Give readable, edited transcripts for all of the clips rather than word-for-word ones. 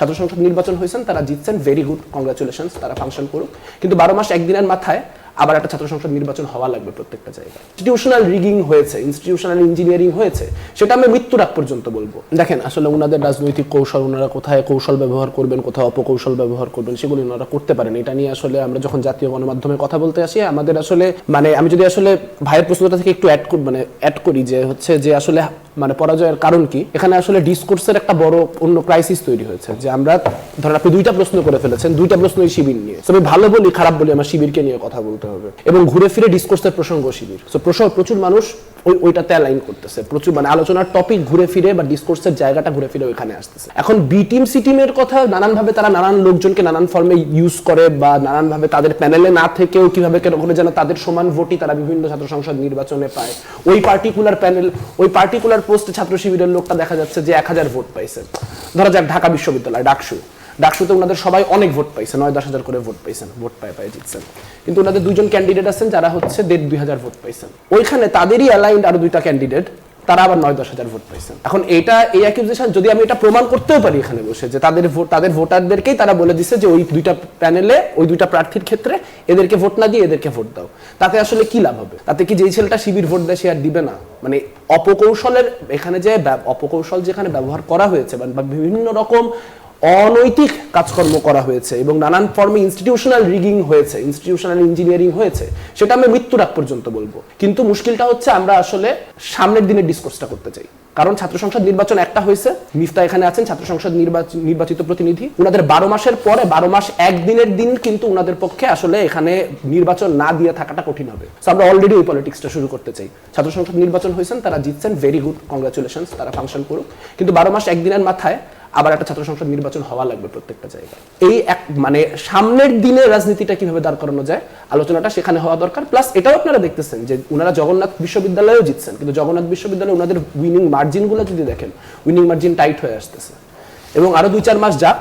ছাত্র সংসদ নির্বাচন হয়েছেন, তারা জিতছেন, ভেরি গুড, কংগ্রাচুলেশনস, তারা ফাংশন করুক। কিন্তু 12 মাস একদিনের মাথায় আবার একটা ছাত্র সংসদ নির্বাচন হওয়া লাগবে প্রত্যেকটা জায়গায়। ইনস্টিটিউশনাল রিগিং হয়েছে, ইনস্টিটিউশনাল ইঞ্জিনিয়ারিং হয়েছে, সেটা আমি মৃত্যুর আগ পর্যন্ত বলবো। দেখেন আসলে ওনাদের রাজনৈতিক কৌশল, ওনারা কোথায় কৌশল ব্যবহার করবেন, কোথায় অপকৌশল ব্যবহার করবেন, সেগুলো ওনারা করতে পারেন। এটা নিয়ে আসলে আমরা যখন জাতীয় গণমাধ্যমে কথা বলতে আসি, আমাদের আসলে আমি যদি আসলে ভাইয়ের প্রশ্নটা থেকে একটু অ্যাড করি যে হচ্ছে যে আসলে পরাজয়ের কারণ কি, এখানে আসলে ডিসকোর্সের একটা বড় অন্য ক্রাইসিস তৈরি হয়েছে। যে আমরা ধরেন আপনি 2টা প্রশ্ন করে ফেলেছেন, 2টা প্রশ্নই শিবির নিয়ে। তবে ভালো বলি খারাপ বলি, আমার শিবিরকে নিয়ে কথা বলতে হবে, এবং ঘুরে ফিরে ডিসকোর্সের প্রসঙ্গ শিবির। প্রচুর মানুষ ওইটাতে অ্যালাইন করতেছে, প্রচুর আলোচনার টপিক ঘুরে ফিরে বা ডিসকোর্সের জায়গাটা ঘুরে ফিরে ওইখানে আসতেছে। এখন বি টিম সি টিমের কথা নানানভাবে তারা নানান লোকজনকে নানান ফর্মে ইউজ করে, বা নানানভাবে তাদের প্যানেলে না থেকেও কিভাবে করে যেন তাদের সমান ভোটই তারা বিভিন্ন ছাত্র সংসদ নির্বাচনে পায়। ওই পার্টিকুলার প্যানেল, ওই পার্টিকুলার পোস্টে ছাত্র শিবিরের লোকটা দেখা যাচ্ছে যে 1000 ভোট পাইছে। ধরা যাক ঢাকা বিশ্ববিদ্যালয় ডাকসুতে ওনাদের সবাই অনেক ভোট পাইছে, 9-10 হাজার করে ভোট পাইছেন, ভোট পায় জিতছেন। কিন্তু ওনাদের 2জন ক্যান্ডিডেট আছেন যারা হচ্ছে 1,500-2,000 ভোট পাইছেন। ওইখানে তাদেরই অ্যালাইন্ড আরো 2টা ক্যান্ডিডেট, তারা আবার 9-10 হাজার ভোট পাইছেন। এখন এই অ্যাকিউজেশন যদি আমি এটা প্রমাণ করতেও পারি এখানে বসে, যে তাদের ভোটারদেরকেই তারা বলে দিচ্ছে যে ওই 2টা প্যানেলে, ওই 2টা প্রার্থীর ক্ষেত্রে এদেরকে ভোট না দিয়ে এদেরকে ভোট দাও, তাতে আসলে কি লাভ হবে? তাতে কি যেই ছেলেটা শিবির ভোট দেয় সে আর দিবে না? অপকৌশলের এখানে যে অপকৌশল যেখানে ব্যবহার করা হয়েছে বা বিভিন্ন রকম অনৈতিক কাজকর্ম করা হয়েছে এবং নানান ফর্মে ইনস্টিটিউশনাল রিগিং হয়েছে, ইনস্টিটিউশনাল ইঞ্জিনিয়ারিং হয়েছে, সেটা আমি মৃত্যুর আগ পর্যন্ত বলবো। কিন্তু মুশকিলটা হচ্ছে আমরা আসলে সামনের দিনের ডিসকোর্সটা করতে চাই। কারণ ছাত্র সংসদ নির্বাচন একটা হয়েছে, মিফতা এখানে আছেন, ছাত্র সংসদ নির্বাচিত প্রতিনিধি। ওনাদের 12 মাসের পরে 12 মাস একদিনের দিন কিন্তু ওনাদের পক্ষে আসলে এখানে নির্বাচন না দিয়ে থাকাটা কঠিন হবে। আমরা অলরেডি ওই পলিটিক্সটা শুরু করতে চাই। ছাত্র সংসদ নির্বাচন হয়েছেন, তারা জিতছেন, ভেরি গুড, কংগ্রাচুলেশনস, তারা ফাংশন করুক। কিন্তু 12 মাস একদিনের মাথায় আবার একটা ছাত্র সংসদ নির্বাচন হওয়া লাগবে প্রত্যেকটা জায়গায়। এই সামনের দিনে রাজনীতিটা কিভাবে দাঁড় করানো যায়, আলোচনাটা সেখানে হওয়া দরকার। প্লাস এটাও আপনারা দেখতেছেন যে ওনারা জগন্নাথ বিশ্ববিদ্যালয়েও জিতছেন, কিন্তু জগন্নাথ বিশ্ববিদ্যালয়ে ওনাদের উইনিং মার্জিনগুলো যদি দেখেন, উইনিং মার্জিন টাইট হয়ে আসতেছে। এবং আরো 2-4 মাস যাক,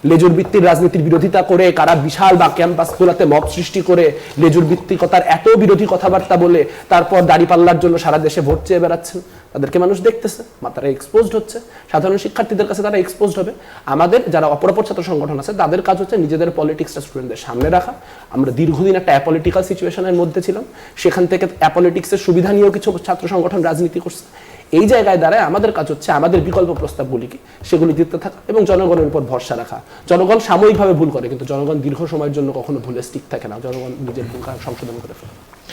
লেজুর ভিত্তির রাজনীতির বিরোধিতা করে কারা বিশাল বা ক্যাম্পাসগুলোতে মব সৃষ্টি করে লেজুর ভিত্তিকতার এত বিরোধী কথাবার্তা বলে তারপর দাঁড়িপাল্লার জন্য সারা দেশে ভোট চেয়ে বেড়াচ্ছেন, তাদেরকে মানুষ দেখতেছে, তারা এক্সপোজড হচ্ছে, সাধারণ শিক্ষার্থীদের কাছে তারা এক্সপোজড হবে। আমাদের যারা অপরাপর ছাত্র সংগঠন আছে তাদের কাজ হচ্ছে নিজেদের পলিটিক্সটা স্টুডেন্টদের সামনে রাখা। আমরা দীর্ঘদিন একটা অ্যাপলিটিক্যাল সিচুয়েশনের মধ্যে ছিলাম, সেখান থেকে অ্যাপলিটিক্সের সুবিধা নিয়েও কিছু ছাত্র সংগঠন রাজনীতি করছে। এই জায়গায় দাঁড়ায় আমাদের কাজ হচ্ছে আমাদের বিকল্প প্রস্তাবগুলি কি সেগুলি দিতে থাকা এবং জনগণের উপর ভরসা রাখা। জনগণ সাময়িকভাবে ভুল করে, কিন্তু জনগণ দীর্ঘ সময়ের জন্য কখনো ভুলে স্টিক থাকে না, জনগণ নিজের ভুল সংশোধন করে ফেলে।